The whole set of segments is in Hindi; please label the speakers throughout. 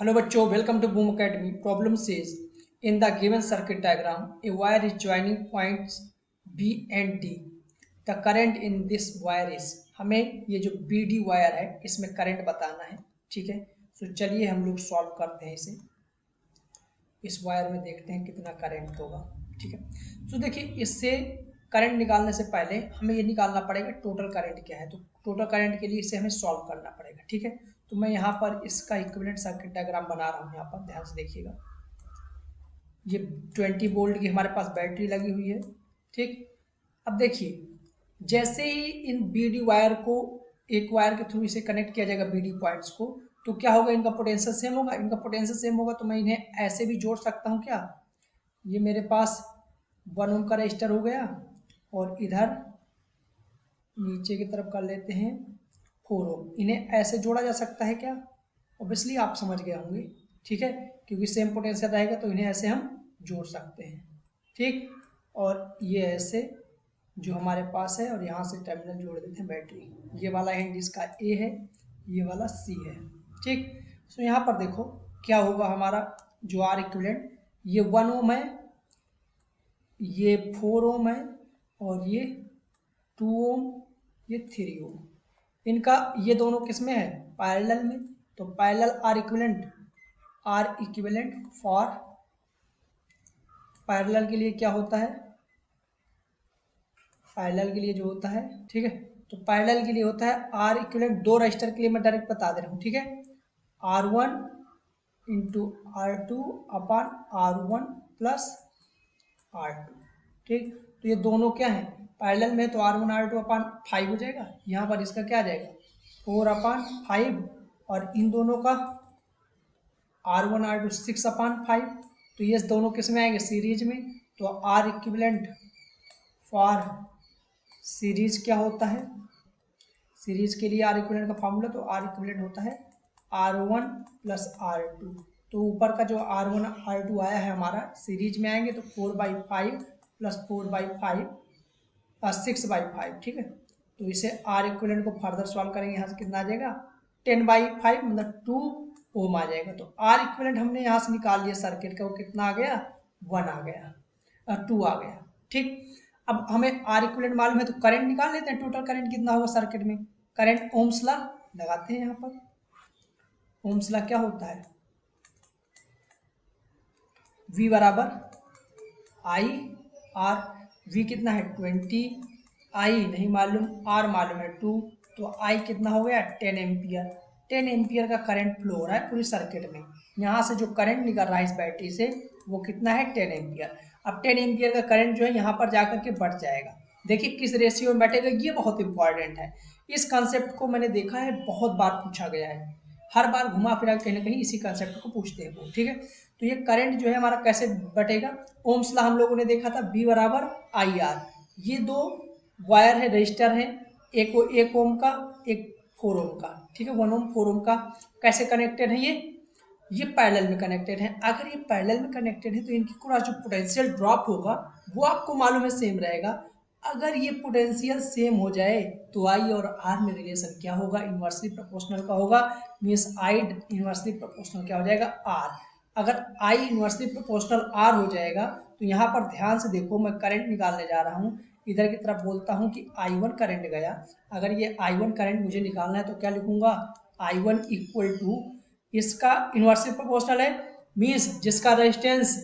Speaker 1: Hello bachcho, welcome to Boom Academy. Problem says in the given circuit diagram, a wire is joining points B and D. The current in this wire is, हमें ये जो BD वायर है इसमें करंट बताना है, ठीक है। तो चलिए हम लोग सॉल्व करते हैं इसे। इस वायर में देखते हैं कितना करंट होगा, ठीक है। तो देखिए इससे करंट निकालने से पहले हमें ये निकालना पड़ेगा टोटल करंट क्या है। तो टोटल करंट के लिए इसे हमें सॉल्व करना पड़ेगा, ठीक है। तो मैं यहाँ पर इसका इक्विवेलेंट सर्किट डायग्राम बना रहा हूँ। यहाँ पर ध्यान से देखिएगा, ये 20 वोल्ट की हमारे पास बैटरी लगी हुई है, ठीक। अब देखिए जैसे ही इन बीडी वायर को एक वायर के थ्रू इसे कनेक्ट किया जाएगा बीडी पॉइंट्स को, तो क्या होगा, इनका पोटेंशियल सेम होगा। इनका पोटेंशियल सेम होगा तो मैं इन्हें ऐसे भी जोड़ सकता हूँ क्या, ये मेरे पास 1 ओम का रजिस्टर हो गया और इधर नीचे की तरफ कर लेते हैं 4 ओम। इन्हें ऐसे जोड़ा जा सकता है क्या, ऑब्वियसली आप समझ गए होंगे, ठीक है, क्योंकि सेम पोटेंशियल रहेगा तो इन्हें ऐसे हम जोड़ सकते हैं, ठीक। और ये ऐसे जो हमारे पास है और यहाँ से टर्मिनल जोड़ देते हैं बैटरी। ये वाला एंड इसका ए है, ये वाला सी है, ठीक। तो यहाँ पर देखो क्या होगा, हमारा जो आर इक्विवेलेंट, ये 1 ओम है, ये 4 ओम है और ये 2 ओम, ये 3 ओम। इनका ये दोनों किस में है, पैरेलल में। तो parallel or equivalent for parallel के लिए क्या होता है, पैरेलल के लिए जो होता है, ठीक है। तो पैरेलल के लिए होता है आर इक्विवेलेंट, दो रजिस्टर के लिए मैं डायरेक्ट बता दे रहा हूँ, ठीक है। R1 इंटू R2 अपान R1 प्लस R2, ठीक। तो ये दोनों क्या है, पैरेलल में, तो R1 R2 अपान 5 हो जाएगा। यहाँ पर इसका क्या आ जाएगा 4 अपान 5, और इन दोनों का R1 R2 6 अपान 5। तो ये दोनों किस में आएंगे, सीरीज में। तो आर इक्विवेलेंट फॉर सीरीज क्या होता है, सीरीज के लिए आर इक्विवेलेंट का फॉर्मूला, तो आर इक्विवेलेंट होता है R1 प्लस R2। तो ऊपर का जो R1 R2 आया है हमारा सीरीज में आएंगे तो 4/5 प्लस 4/5 6/5, ठीक है। तो इसे आर इक्विवेलेंट को फर्दर सॉल्व करेंगे, यहाँ से कितना आ जाएगा 10/5 मतलब 2 ओम आ जाएगा। तो आर इक्विवेलेंट हमने यहाँ से निकाल लिया सर्किट का, वो कितना आ गया 1 आ गया, 2 आ गया, ठीक। अब हमें आर इक्विवेलेंट मालूम है तो करंट निकाल लेते हैं, टोटल करंट कितना होगा सर्किट में। करंट ओम्स लॉ लगाते हैं, यहाँ पर ओम्स लॉ क्या होता है, V बराबर I R। V कितना है 20, I नहीं मालूम, R मालूम है 2, तो I कितना हो गया 10 एम्पियर। 10 एम्पियर का करंट फ्लो हो रहा है पूरी सर्किट में। यहाँ से जो करंट निकल रहा है इस बैटरी से वो कितना है 10 एम्पियर। अब 10 एम्पियर का करंट जो है यहाँ पर जाकर के बढ़ जाएगा। देखिए किस रेशियो में बैठेगा, ये बहुत इंपॉर्टेंट है। इस कंसेप्ट को मैंने देखा है बहुत बार पूछा गया है, हर बार घुमा फिरा कहीं ना कहीं इसी कंसेप्ट को पूछते हैं वो, ठीक है। तो ये करंट जो है हमारा कैसे बटेगा, ओम्स लॉ हम लोगों ने देखा था, V बराबर आई आर। ये दो वायर है, रजिस्टर है, एक ओम का, एक 4 ओम का, ठीक है। 1 ओम 4 ओम का कैसे कनेक्टेड है, ये पैरेलल में कनेक्टेड है। अगर ये पैरेलल में कनेक्टेड है तो इनकी पूरा जो पोटेंशियल ड्रॉप होगा वो आपको मालूम है सेम रहेगा। अगर ये पोटेंशियल सेम हो जाए तो आई और आर में रिलेशन क्या होगा, इन्वर्सली प्रोपोर्शनल का होगा। मीन्स आई इन्वर्सली प्रोपोर्शनल क्या हो जाएगा आर। अगर आई इन्वर्सली प्रोपोर्शनल आर हो जाएगा तो यहाँ पर ध्यान से देखो, मैं करंट निकालने जा रहा हूँ, इधर की तरफ बोलता हूँ कि I1 करंट गया। अगर ये I1 करंट मुझे निकालना है तो क्या लिखूंगा, I1 इक्वल टू, इसका इन्वर्सली प्रोपोर्शनल है, मीन्स जिसका रेजिस्टेंस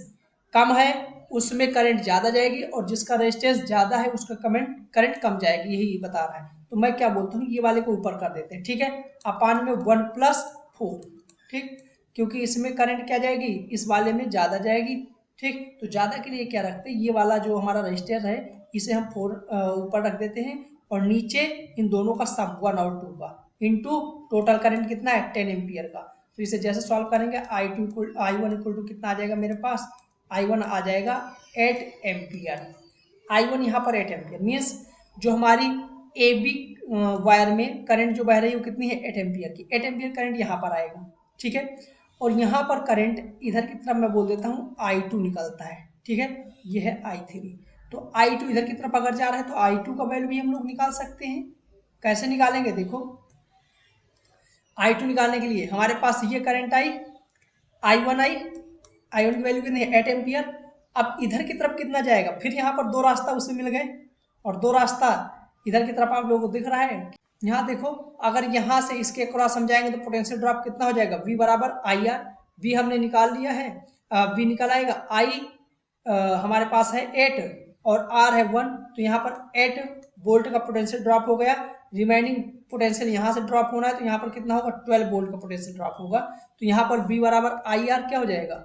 Speaker 1: कम है उसमें करंट ज़्यादा जाएगी और जिसका रेजिस्टेंस ज़्यादा है उसका करंट कम जाएगी, यही बता रहा है। तो मैं क्या बोलता हूँ, ये वाले को ऊपर कर देते हैं, ठीक है, अपान में 1 + 4, ठीक, क्योंकि इसमें करंट क्या जाएगी, इस वाले में ज़्यादा जाएगी, ठीक। तो ज़्यादा के लिए क्या रखते हैं, ये वाला जो हमारा रजिस्टर है इसे हम 4 ऊपर रख देते हैं और नीचे इन दोनों का सम 1 और 2 का इंटू टोटल करंट कितना है 10 एम्पियर का। तो इसे जैसे सॉल्व करेंगे I1 इक्वल टू कितना आ जाएगा मेरे पास, I1 आ जाएगा 8 एम्पियर। I1 यहाँ पर 8 एम्पियर मीन्स जो हमारी AB वायर में करंट जो बह रही है वो कितनी है 8 एम्पियर की। 8 एम्पियर करंट यहाँ पर आएगा, ठीक है। और यहाँ पर करंट इधर की तरफ मैं बोल देता हूँ I2 निकलता है, ठीक है, ये है I3। तो I2 इधर की तरफ अगर जा रहा है तो I2 का वैल्यू भी हम लोग निकाल सकते हैं। कैसे निकालेंगे, देखो I2 निकालने के लिए हमारे पास ये करंट आई I1 की वैल्यू कितनी है 8 एम्पियर। अब इधर की तरफ कितना जाएगा, फिर यहाँ पर दो रास्ता उसे मिल गए और दो रास्ता इधर की तरफ आप लोगों को दिख रहा है। यहाँ देखो, अगर यहाँ से इसके क्रॉस हम जाएंगे तो पोटेंशियल ड्रॉप कितना हो जाएगा, V बराबर आई आर। V हमने निकाल लिया है, V निकल आएगा। I हमारे पास है 8 और R है 1, तो यहाँ पर 8 वोल्ट का पोटेंशियल ड्रॉप हो गया। रिमेनिंग पोटेंशियल यहाँ से ड्रॉप होना है, तो यहाँ पर कितना होगा 12 वोल्ट का पोटेंशियल ड्रॉप होगा। तो यहाँ पर V बराबर आई आर क्या हो जाएगा,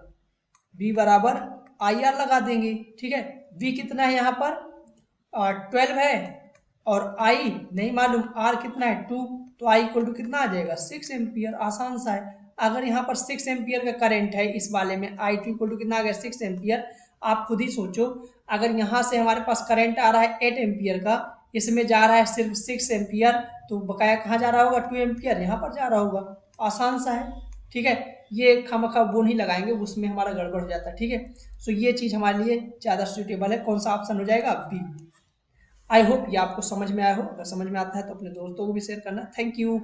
Speaker 1: V बराबर आई आर लगा देंगे। ठीक है, V कितना है यहाँ पर 12 है और I नहीं मालूम, R कितना है 2, तो I इक्वल टू कितना आ जाएगा 6 एम्पियर। आसान सा है। अगर यहाँ पर 6 एम्पियर का करंट है इस वाले में, I2 इक्वल टू कितना आ गया 6 एम्पियर। आप खुद ही सोचो, अगर यहाँ से हमारे पास करंट आ रहा है 8 एम्पियर का, इसमें जा रहा है सिर्फ 6 एम्पियर, तो बकाया कहाँ जा रहा होगा 2 एम्पियर यहाँ पर जा रहा होगा। आसान सा है। ठीक है, ये खामखा वो नहीं लगाएंगे, उसमें हमारा गड़बड़ हो जाता है। ठीक है, सो ये चीज़ हमारे लिए ज़्यादा सूटेबल है। कौन सा ऑप्शन हो जाएगा, बी। आई होप ये आपको समझ में आया हो। अगर समझ में आता है तो अपने दोस्तों को भी शेयर करना। Thank you.